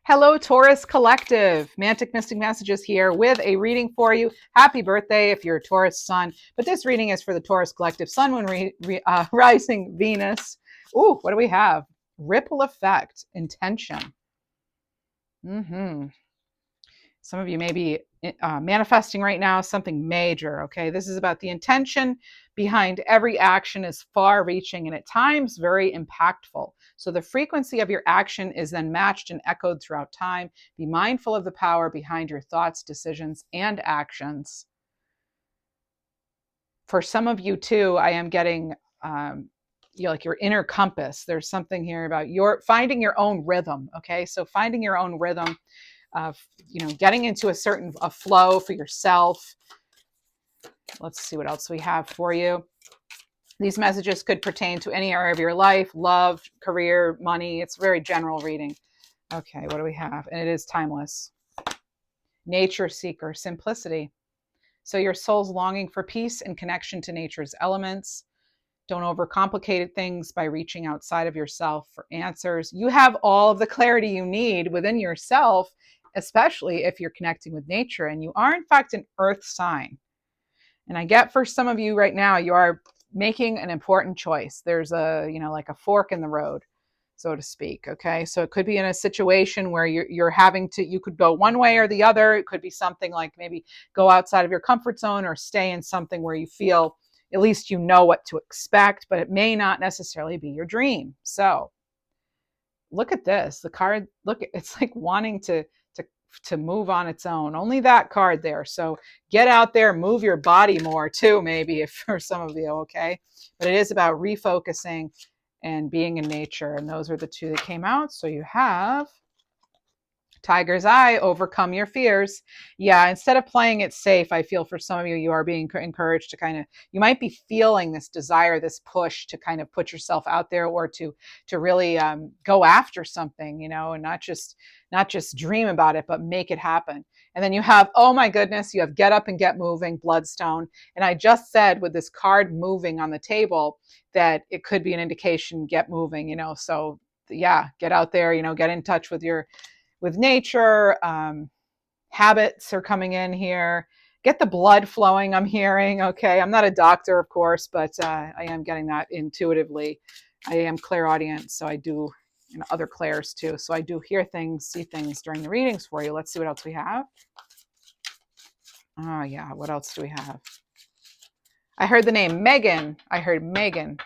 Hello, Taurus Collective. Mantic Mystic Messages here with a reading for you. Happy birthday if you're a Taurus sun. But this reading is for the Taurus Collective, Sun, Moon, Rising, Venus. Ooh, what do we have? Ripple effect, intention. Some of you may be manifesting right now something major, okay? This is about the intention behind every action is far-reaching and at times very impactful. So the frequency of your action is then matched and echoed throughout time. Be mindful of the power behind your thoughts, decisions, and actions. For some of you too, I am getting like your inner compass. There's something here about your finding your own rhythm, okay? So finding your own rhythm, getting into a flow for yourself. Let's see what else we have for you. These messages could pertain to any area of your life, love, career, money. It's a very general reading. Okay, what do we have? And it is timeless. Nature seeker, simplicity. So your soul's longing for peace and connection to nature's elements. Don't overcomplicate things by reaching outside of yourself for answers. You have all of the clarity you need within yourself, especially if you're connecting with nature. And you are, in fact, an earth sign. And I get for some of you right now, you are making an important choice. There's like a fork in the road, so to speak. Okay. So it could be in a situation where you're having to, you could go one way or the other. It could be something like maybe go outside of your comfort zone or stay in something where you feel at least you know what to expect, but it may not necessarily be your dream. So look at this. The card, look, it's like wanting to move on its own. Only that card there. So get out there, move your body more too, maybe, if for some of you, okay? But it is about refocusing and being in nature. And those are the two that came out. So you have Tiger's Eye, overcome your fears. Yeah, instead of playing it safe, I feel for some of you, you are being encouraged to you might be feeling this desire, this push to kind of put yourself out there or to really go after something, and not just dream about it, but make it happen. And then you have, oh my goodness, you have get up and get moving, bloodstone. And I just said with this card moving on the table that it could be an indication, get moving, so yeah, get out there, get in touch with nature. Habits are coming in here. Get the blood flowing, I'm hearing. Okay, I'm not a doctor, of course, but I am getting that intuitively. I am clairaudient, so I do, other clairs too. So I do hear things, see things during the readings for you. Let's see what else we have. Oh yeah, what else do we have? I heard the name Megan. I heard Megan.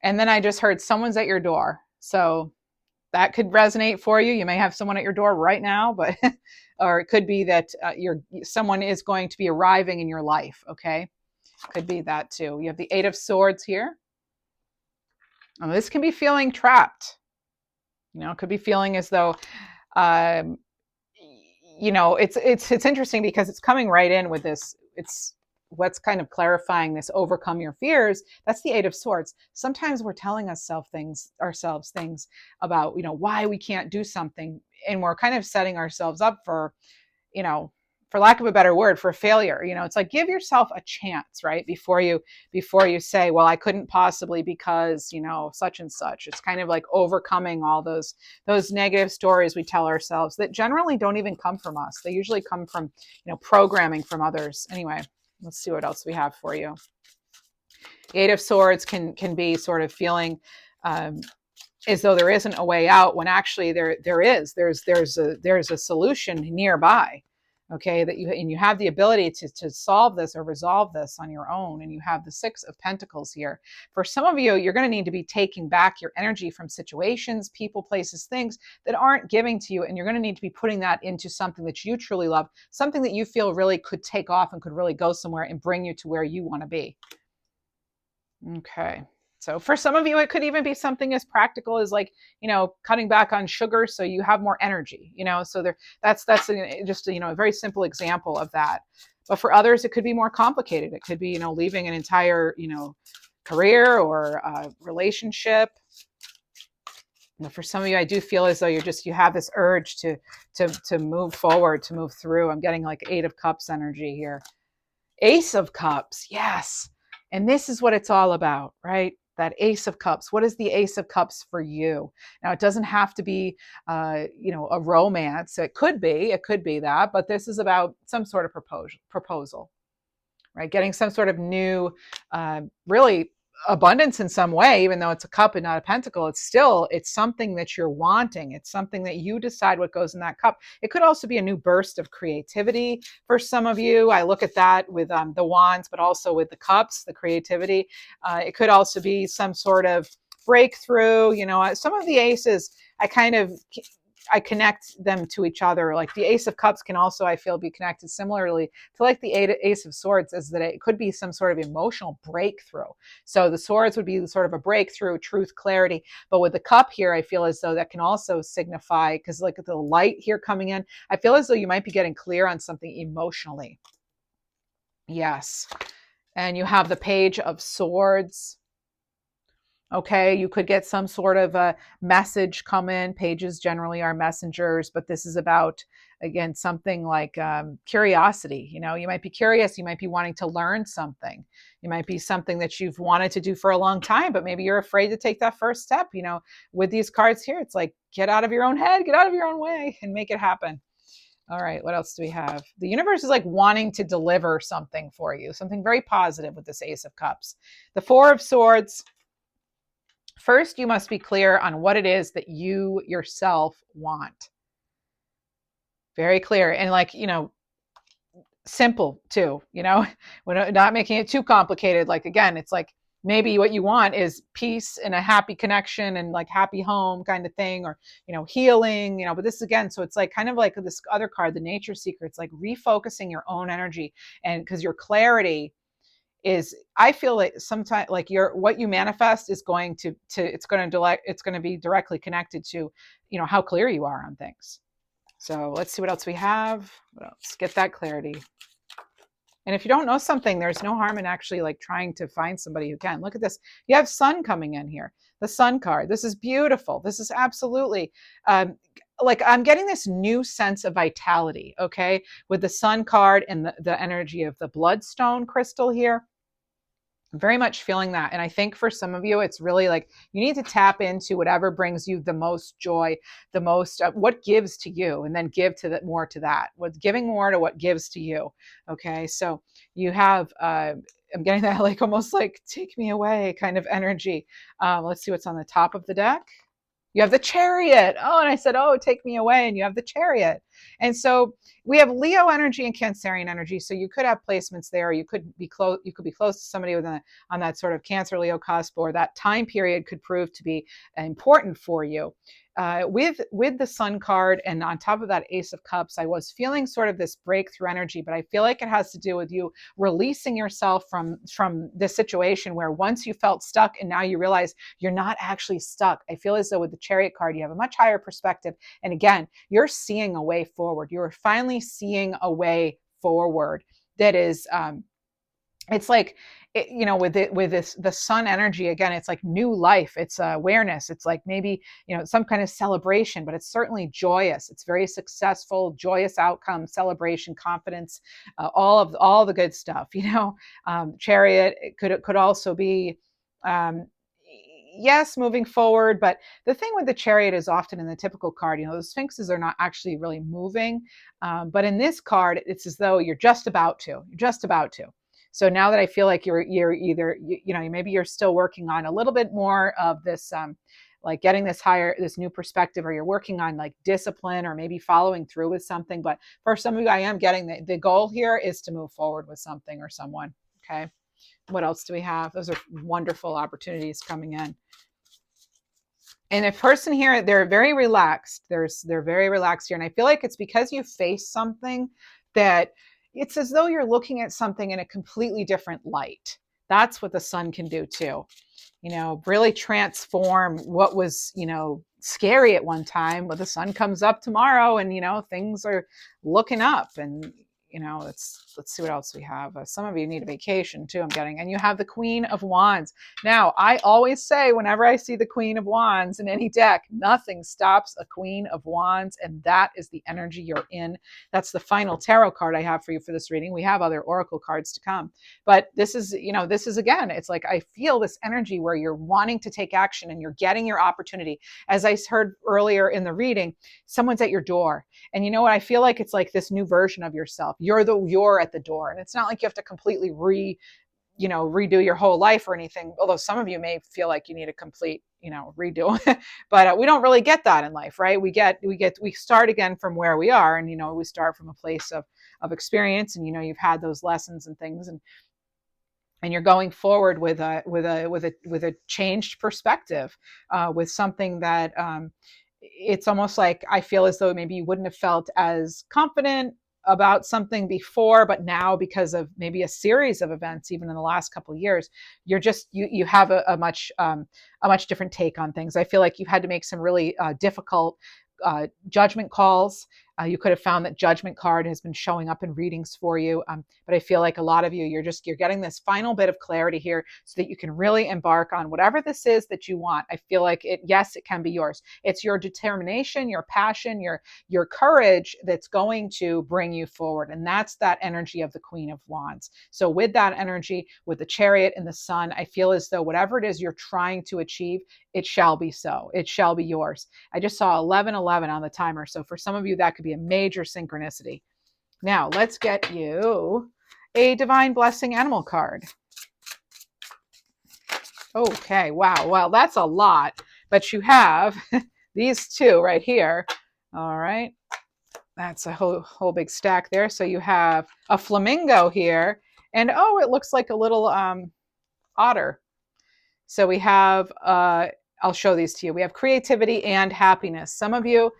And then I just heard someone's at your door. So that could resonate for you. You may have someone at your door right now, but or it could be that someone is going to be arriving in your life. Okay, could be that too. You have the Eight of Swords here. And this can be feeling trapped. Could be feeling as though, it's interesting because it's coming right in with this. It's what's kind of clarifying this overcome your fears. That's the Eight of Swords. Sometimes we're telling ourselves things about, why we can't do something. And we're kind of setting ourselves up for, for lack of a better word, for failure. It's like, give yourself a chance, right? Before you say, well, I couldn't possibly because, such and such. It's kind of like overcoming all those negative stories we tell ourselves that generally don't even come from us. They usually come from, programming from others. Anyway, let's see what else we have for you. The Eight of Swords can be sort of feeling as though there isn't a way out when actually there is. There's a solution nearby. Okay, that you have the ability to solve this or resolve this on your own. And you have the Six of Pentacles here. For some of you, you're going to need to be taking back your energy from situations, people, places, things that aren't giving to you. And you're going to need to be putting that into something that you truly love, something that you feel really could take off and could really go somewhere and bring you to where you want to be. Okay. So for some of you, it could even be something as practical as like, cutting back on sugar so you have more energy, so that's just, a very simple example of that. But for others, it could be more complicated. It could be, leaving an entire, career or relationship. For some of you, I do feel as though you have this urge to move forward, to move through. I'm getting like Eight of Cups energy here. Ace of Cups. Yes. And this is what it's all about, right? that Ace of Cups. What is the Ace of Cups for you? Now, it doesn't have to be, a romance. It could be that, but this is about some sort of proposal, right? Getting some sort of new, really abundance in some way, even though it's a cup and not a pentacle. It's something that you're wanting. It's something that you decide what goes in that cup. It could also be a new burst of creativity for some of you. I look at that with the wands, but also with the cups, the creativity. It could also be some sort of breakthrough. Some of the aces, I connect them to each other. Like the Ace of Cups can also, I feel, be connected similarly to like the Ace of Swords, is that it could be some sort of emotional breakthrough. So the swords would be sort of a breakthrough, truth, clarity. But with the cup here, I feel as though that can also signify, because look at the light here coming in, I feel as though you might be getting clear on something emotionally. Yes. And you have the Page of Swords. Okay, you could get some sort of a message come in. Pages generally are messengers, but this is about, again, something like curiosity. You might be curious. You might be wanting to learn something. It might be something that you've wanted to do for a long time, but maybe you're afraid to take that first step. With these cards here, it's like, get out of your own head, get out of your own way and make it happen. All right, what else do we have? The universe is like wanting to deliver something for you, something very positive with this Ace of Cups. The Four of Swords. First, you must be clear on what it is that you yourself want. Very clear. And simple too, we're not making it too complicated. Like, again, it's like maybe what you want is peace and a happy connection and like happy home kind of thing, or, healing, but this again, so it's like kind of like this other card, the Nature Seeker. It's like refocusing your own energy. And because your clarity is, I feel like sometimes like what you manifest is going to it's going to be directly connected to, how clear you are on things. So let's see what else we have. What else? Get that clarity. And if you don't know something, there's no harm in actually like trying to find somebody who can. Look at this. You have Sun coming in here. The Sun card. This is beautiful. This is absolutely like I'm getting this new sense of vitality, okay, with the Sun card and the energy of the Bloodstone crystal here. I'm very much feeling that. And I think for some of you, it's really like you need to tap into whatever brings you the most joy, the most, what gives to you, and then give to that more to that. What's giving more to what gives to you. Okay. So you have, I'm getting that like almost like take me away kind of energy. Let's see what's on the top of the deck. You have the Chariot. Oh, and I said, oh, take me away. And you have the Chariot. And so we have Leo energy and Cancerian energy. So you could have placements there. You could be close. You could be close to somebody on that sort of Cancer Leo cusp, or that time period could prove to be important for you. With the Sun card and on top of that Ace of Cups, I was feeling sort of this breakthrough energy, but I feel like it has to do with you releasing yourself from this situation where once you felt stuck and now you realize you're not actually stuck. I feel as though with the Chariot card, you have a much higher perspective. And again, you're seeing a way forward. You're finally seeing a way forward that is, it's like, with the Sun energy, again, it's like new life. It's awareness. It's like maybe, some kind of celebration, but it's certainly joyous. It's very successful, joyous outcome, celebration, confidence, all the good stuff, Chariot, it could also be, yes, moving forward. But the thing with the Chariot is often in the typical card, the Sphinxes are not actually really moving. But in this card, it's as though you're just about to. So now that I feel like you're either, maybe you're still working on a little bit more of this, like getting this new perspective, or you're working on like discipline, or maybe following through with something. But for some of you, I am getting the goal here is to move forward with something or someone. Okay. What else do we have? Those are wonderful opportunities coming in. And a person here, they're very relaxed. They're very relaxed here. And I feel like it's because you face something that it's as though you're looking at something in a completely different light. That's what the Sun can do too. Really transform what was, scary at one time, but the sun comes up tomorrow and, things are looking up, and, let's see what else we have. Some of you need a vacation too, I'm getting. And you have the Queen of Wands. Now, I always say whenever I see the Queen of Wands in any deck, nothing stops a Queen of Wands, and that is the energy you're in. That's the final tarot card I have for you for this reading. We have other oracle cards to come, but this is again, it's like I feel this energy where you're wanting to take action and you're getting your opportunity. As I heard earlier in the reading, someone's at your door. And you know what? I feel like it's like this new version of yourself. You're at the door. And it's not like you have to completely redo your whole life or anything. Although some of you may feel like you need a complete, redo, but we don't really get that in life, right? We start again from where we are. And, we start from a place of experience, and, you've had those lessons and things, and you're going forward with a changed perspective, with something that, it's almost like I feel as though maybe you wouldn't have felt as confident about something before, but now because of maybe a series of events, even in the last couple of years, you have a much different take on things. I feel like you had to make some really difficult judgment calls. You could have found that Judgment card has been showing up in readings for you. But I feel like a lot of you, you're getting this final bit of clarity here so that you can really embark on whatever this is that you want. I feel like yes, it can be yours. It's your determination, your passion, your courage that's going to bring you forward. And that's that energy of the Queen of Wands. So with that energy, with the Chariot and the Sun, I feel as though whatever it is you're trying to achieve, it shall be so. It shall be yours. I just saw 1111 on the timer. So for some of you, that could be a major synchronicity. Now, let's get you a Divine Blessing Animal card. Okay, wow. Well, that's a lot. But you have these two right here. All right. That's a whole big stack there. So you have a flamingo here. And, it looks like a little otter. So we have, I'll show these to you. We have creativity and happiness. Some of you,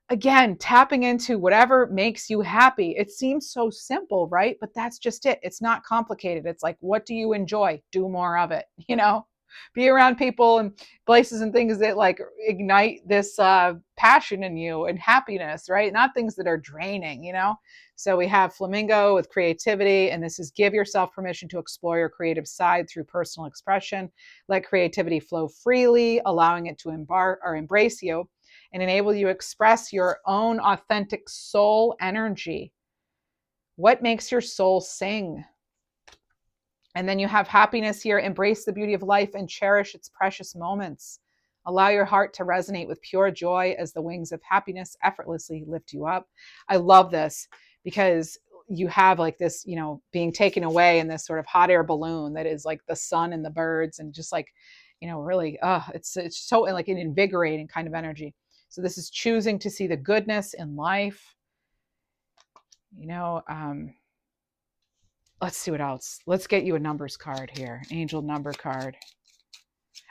again, tapping into whatever makes you happy. It seems so simple, right? But that's just it. It's not complicated. It's like, what do you enjoy? Do more of it, Be around people and places and things that like ignite this passion in you and happiness, right? Not things that are draining, So we have flamingo with creativity, and this is give yourself permission to explore your creative side through personal expression. Let creativity flow freely, allowing it to embrace you and enable you to express your own authentic soul energy. What makes your soul sing? And then you have happiness here. Embrace the beauty of life and cherish its precious moments. Allow your heart to resonate with pure joy as the wings of happiness effortlessly lift you up. I love this because you have like this, being taken away in this sort of hot air balloon that is like the sun and the birds and just like, really, it's so like an invigorating kind of energy. So this is choosing to see the goodness in life. Let's see what else. Let's get you a numbers card here. Angel number card.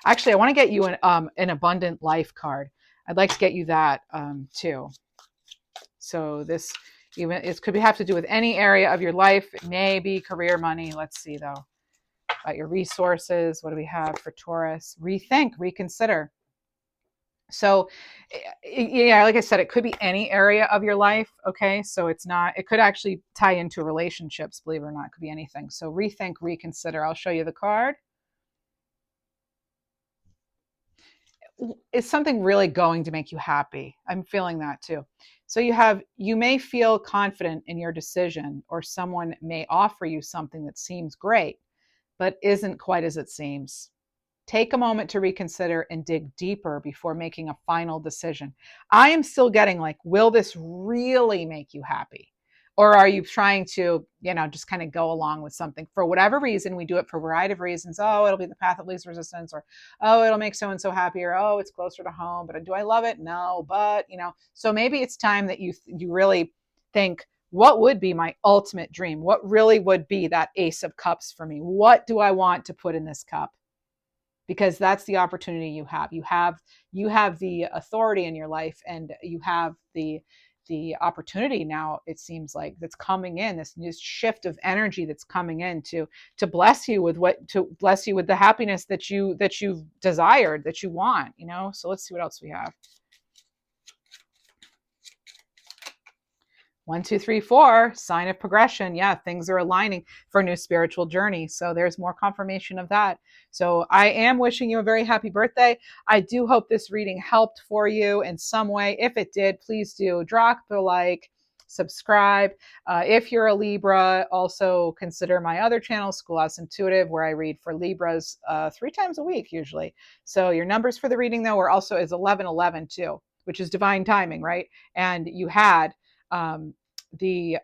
Actually, I want to get you an abundant life card. I'd like to get you that too. So this, it could have to do with any area of your life. It may be career, money. Let's see though. About your resources. What do we have for Taurus? Rethink, reconsider. So, yeah, like I said, it could be any area of your life. Okay. So it could actually tie into relationships, believe it or not. It could be anything. So rethink, reconsider. I'll show you the card. Is something really going to make you happy? I'm feeling that too. So you may feel confident in your decision, or someone may offer you something that seems great, but isn't quite as it seems. Take a moment to reconsider and dig deeper before making a final decision. I am still getting like, will this really make you happy? Or are you trying to, just kind of go along with something for whatever reason? We do it for a variety of reasons. Oh, it'll be the path of least resistance, or, oh, it'll make so-and-so happy, or, oh, it's closer to home, but do I love it? No, but, so maybe it's time that you really think, what would be my ultimate dream? What really would be that Ace of Cups for me? What do I want to put in this cup? Because that's the opportunity you have. You have the authority in your life, and you have the opportunity now, it seems like, that's coming in, this new shift of energy that's coming in to bless you with the happiness that you've desired, that you want, So let's see what else we have. 1, 2, 3, 4, sign of progression. Yeah, things are aligning for a new spiritual journey. So there's more confirmation of that. So I am wishing you a very happy birthday. I do hope this reading helped for you in some way. If it did, please do drop a like, subscribe. If you're a Libra, also consider my other channel, Schoolhouse Intuitive, where I read for Libras 3 times a week usually. So your numbers for the reading, though, are also is 1111 too, which is divine timing, right? And you had the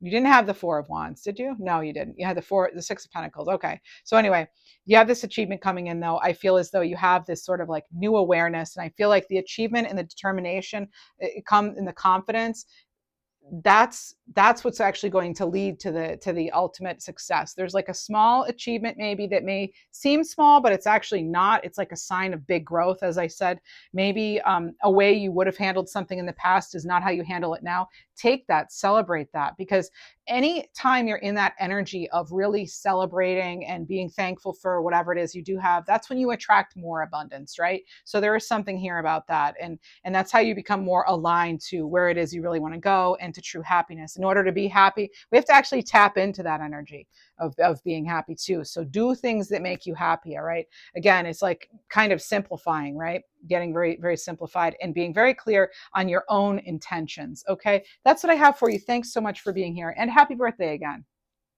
you didn't have the 4 of Wands, did you? No, you didn't. You had the 6 of Pentacles. Okay. So anyway, you have this achievement coming in, though. I feel as though you have this sort of like new awareness, and I feel like the achievement and the determination, it come in the confidence. That's what's actually going to lead to the ultimate success. There's like a small achievement maybe that may seem small, but it's actually not. It's like a sign of big growth. As I said, maybe a way you would have handled something in the past is not how you handle it now. Take that, celebrate that, because any time you're in that energy of really celebrating and being thankful for whatever it is you do have, that's when you attract more abundance, right? So there is something here about that, and that's how you become more aligned to where it is you really want to go and to true happiness. In order to be happy, we have to actually tap into that energy of being happy too. So do things that make you happy. All right. Again, it's like kind of simplifying, right? Getting very, very simplified and being very clear on your own intentions. Okay. That's what I have for you. Thanks so much for being here, and happy birthday again.